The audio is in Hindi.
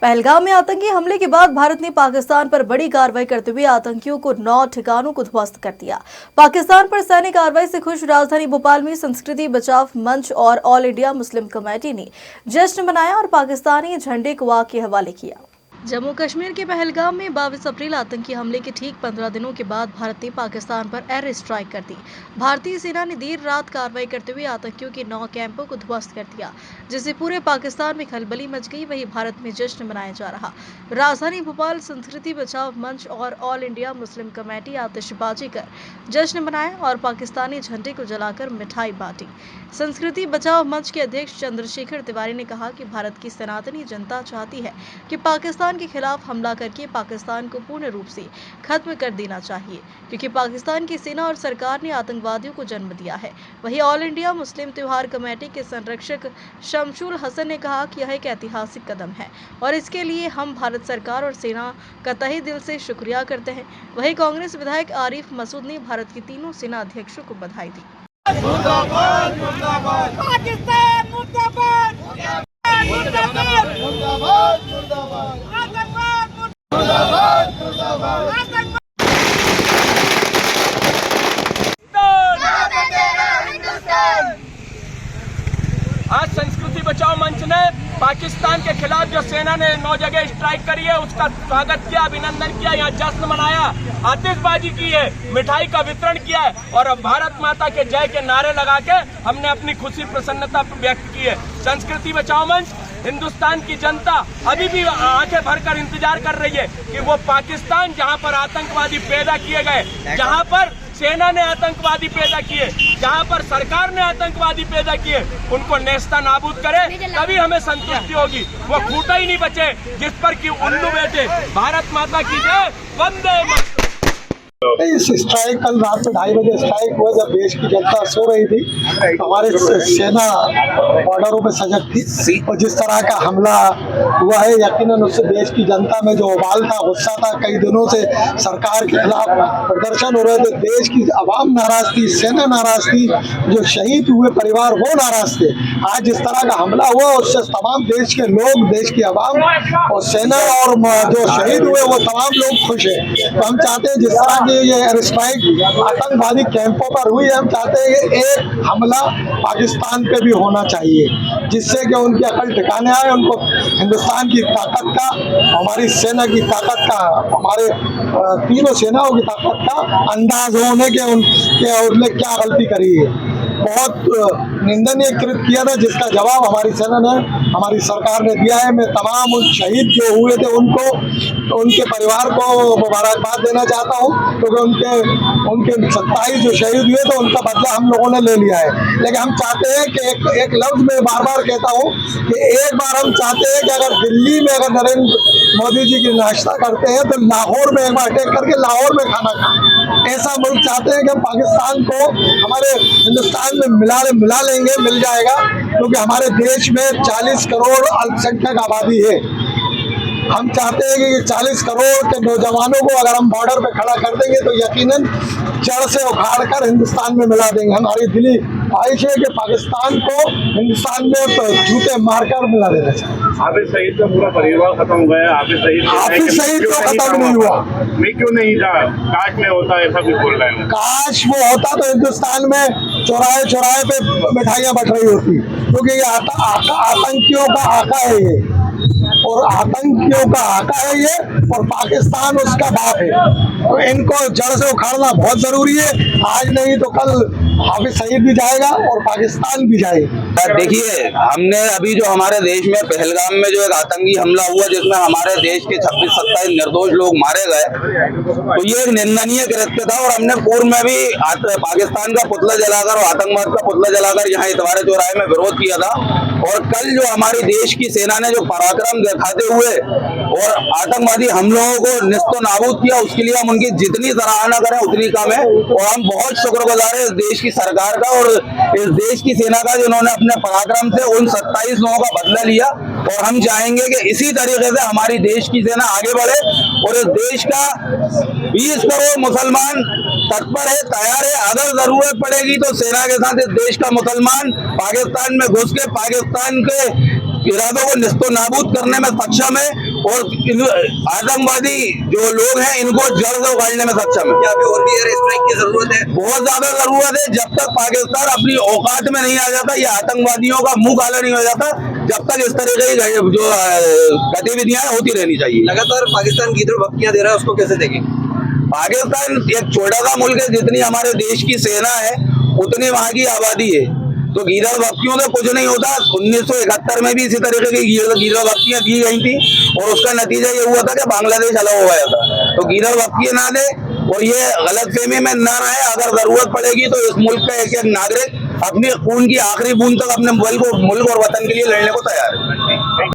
पहलगाम में आतंकी हमले के बाद भारत ने पाकिस्तान पर बड़ी कार्रवाई करते हुए आतंकियों को 9 ठिकानों को ध्वस्त कर दिया। पाकिस्तान पर सैन्य कार्रवाई से खुश राजधानी भोपाल में संस्कृति बचाव मंच और ऑल इंडिया मुस्लिम कमेटी ने जश्न मनाया और पाकिस्तानी झंडे को आग के हवाले किया। जम्मू कश्मीर के पहलगाम में 22 अप्रैल आतंकी हमले के ठीक 15 दिनों के बाद भारत ने पाकिस्तान पर एयर स्ट्राइक कर दी। भारतीय सेना ने देर रात कार्रवाई करते हुए आतंकियों के 9 कैंपों को ध्वस्त कर दिया, जिससे पूरे पाकिस्तान में खलबली मच गई। वहीं भारत में जश्न मनाया जा रहा। राजधानी भोपाल संस्कृति बचाव मंच और ऑल इंडिया मुस्लिम कमेटी आतिशबाजी कर जश्न मनाया और पाकिस्तानी झंडे को जलाकर मिठाई बांटी। संस्कृति बचाव मंच के अध्यक्ष चंद्रशेखर तिवारी ने कहा कि भारत की सनातनी जनता चाहती है कि पाकिस्तान के खिलाफ हमला करके पाकिस्तान को पूर्ण रूप से खत्म कर देना चाहिए, क्योंकि पाकिस्तान की सेना और सरकार ने आतंकवादियों को जन्म दिया है। वहीं ऑल इंडिया मुस्लिम त्योहार कमेटी के संरक्षक शमशुल हसन ने कहा कि यह एक ऐतिहासिक कदम है और इसके लिए हम भारत सरकार और सेना का तहे दिल से शुक्रिया करते हैं। वहीं कांग्रेस विधायक आरिफ मसूद ने भारत के तीनों सेना अध्यक्षों को बधाई दी। मुर्दाबाद मुर्दाबाद पाकिस्तान मुर्दाबाद मुर्दाबाद मुर्दाबाद मुर्दाबाद आतंकवाद मुर्दाबाद मुर्दाबाद आतंकवाद हिंदुस्तान। आज संस्कृति बचाओ मंच ने पाकिस्तान के खिलाफ जो सेना ने 9 जगह स्ट्राइक करी है उसका स्वागत किया, अभिनंदन किया, यहाँ जश्न मनाया, आतिशबाजी की है, मिठाई का वितरण किया है और अब भारत माता के जय के नारे लगा के हमने अपनी खुशी प्रसन्नता व्यक्त की है। संस्कृति बचाओ मंच हिंदुस्तान की जनता अभी भी आंखें भरकर इंतजार कर रही है कि वो पाकिस्तान जहां पर आतंकवादी पैदा किए गए, जहां पर सेना ने आतंकवादी पैदा किए, जहां पर सरकार ने आतंकवादी पैदा किए, उनको नेस्ता नाबूद करे, तभी हमें संतुष्टि होगी। वो खूंटा ही नहीं बचे जिस पर कि उल्लू बैठे। भारत माता की जय, वंदे मातरम। इस स्ट्राइक कल रात में 2:30 बजे स्ट्राइक हुआ जब देश की जनता सो रही थी। हमारे सेना बॉर्डरों पे सजग थी और जिस तरह का हमला हुआ है, यकीनन उससे देश की जनता में जो उबाल था, गुस्सा था, कई दिनों से सरकार के खिलाफ प्रदर्शन हो रहे थे, देश की आवाम नाराज थी, सेना नाराज थी, जो शहीद हुए परिवार वो नाराज थे। आज जिस तरह का हमला हुआ उससे तमाम देश के लोग, देश की आवाम और सेना और जो शहीद हुए वो तमाम लोग खुश हैं। तो हम चाहते हैं जिस तरह की ये एयर स्ट्राइक आतंकवादी कैंपों पर हुई है, हम चाहते हैं कि एक हमला पाकिस्तान पे भी होना चाहिए, जिससे कि उनकी अकल ठिकाने आए, उनको हिंदुस्तान की ताकत का, हमारी सेना की ताकत का, हमारे तीनों सेनाओं की ताकत का अंदाज होने के उनने क्या गलती करी है। बहुत निंदनीय कृत किया था, जिसका जवाब हमारी सेना ने, हमारी सरकार ने दिया है। मैं तमाम उन शहीद जो हुए थे उनको, उनके परिवार को मुबारकबाद देना चाहता हूं, क्योंकि उनके 27 जो शहीद हुए थे उनका बदला हम लोगों ने ले लिया है। लेकिन हम चाहते हैं कि एक लफ्ज में बार बार कहता हूं कि एक बार हम चाहते हैं कि अगर दिल्ली में अगर नरेंद्र मोदी जी की नाश्ता करते हैं तो लाहौर में एक बार अटैक करके लाहौर में खाना खाएं। ऐसा मुल्क चाहते हैं कि हम पाकिस्तान को हमारे हिंदुस्तान में मिला लेंगे, मिल जाएगा, क्योंकि हमारे देश में 40 करोड़ अल्पसंख्यक आबादी है। हम चाहते हैं कि 40 करोड़ के नौजवानों को अगर हम बॉर्डर पे खड़ा कर देंगे तो यकीनन जड़ से उखाड़ कर हिंदुस्तान में मिला देंगे। हमारी दिली ख्वाहिश है कि पाकिस्तान को हिंदुस्तान में तो जूते मारकर मिला देना चाहिए। हाफिज सईद का पूरा परिवार खत्म हो गया। हाफिज सईद तो खत्म नहीं हुआ। मैं क्यों नहीं था? काश में होता, ऐसा भी बोल रहे हैं। काश वो होता तो हिंदुस्तान में चौराहे चौराहे पे मिठाइयाँ बट रही होती, क्योंकि ये आतंकियों का आका है ये, और आतंकियों का आका है ये, और पाकिस्तान उसका बाप है। तो इनको जड़ से उखाड़ना बहुत जरूरी है। आज नहीं तो कल हाफिज सईद भी जाएगा और पाकिस्तान भी जाएगा। देखिए, हमने अभी जो हमारे देश में पहलगाम में जो एक आतंकी हमला हुआ जिसमें हमारे देश के 26-27 निर्दोष लोग मारे गए, तो ये एक निंदनीय कृत्य था। और हमने पूर्व में भी पाकिस्तान का पुतला जलाकर और आतंकवाद का पुतला जलाकर यहाँ इतवारे चौराहे में विरोध किया था। और कल जो हमारी देश की सेना ने जो पराक्रम दिखाते हुए और आतंकवादी हमलों को निस्तो नाबूद किया, उसके लिए हम उनकी जितनी सराहना करें उतनी कम है। और हम बहुत शुक्रगुजार हैं इस देश की सरकार का और इस देश की सेना का, जिन्होंने अपने पराक्रम से उन 27 लोगों का बदला लिया। और हम चाहेंगे कि इसी तरीके से हमारी देश की सेना आगे बढ़े और इस देश का 20 करोड़ मुसलमान तत्पर है, तैयार है। अगर जरूरत पड़ेगी तो सेना के साथ इस देश का मुसलमान पाकिस्तान में घुस के पाकिस्तान के इरादों को निस्तो नाबूद करने में सक्षम है और आतंकवादी जो लोग हैं इनको जड़ से उखाड़ने में सक्षम है। क्या अभी और भी एयर स्ट्राइक की जरूरत है? बहुत ज्यादा जरूरत है। जब तक पाकिस्तान अपनी औकात में नहीं आ जाता, ये आतंकवादियों का मुंह काला नहीं हो जाता, जब तक इस तरह की जो गतिविधियां होती रहनी चाहिए। लगातार पाकिस्तान की तरफ धमकियां दे रहा है, उसको कैसे देखें? पाकिस्तान एक छोटा सा मुल्क है, जितनी हमारे देश की सेना है उतनी वहाँ की आबादी है, तो गीदड़ बत्तियों से कुछ नहीं होता। 1971 में भी इसी तरीके की गीदड़ बत्तियां दी गई थी और उसका नतीजा ये हुआ था कि बांग्लादेश अलग हो गया था। तो गीदड़ बत्तियां ना दे और ये गलतफहमी में ना रहे। अगर जरूरत पड़ेगी तो इस मुल्क का एक एक नागरिक अपने खून की आखिरी बूंद तक अपने मुल्क और वतन के लिए लड़ने को तैयार है।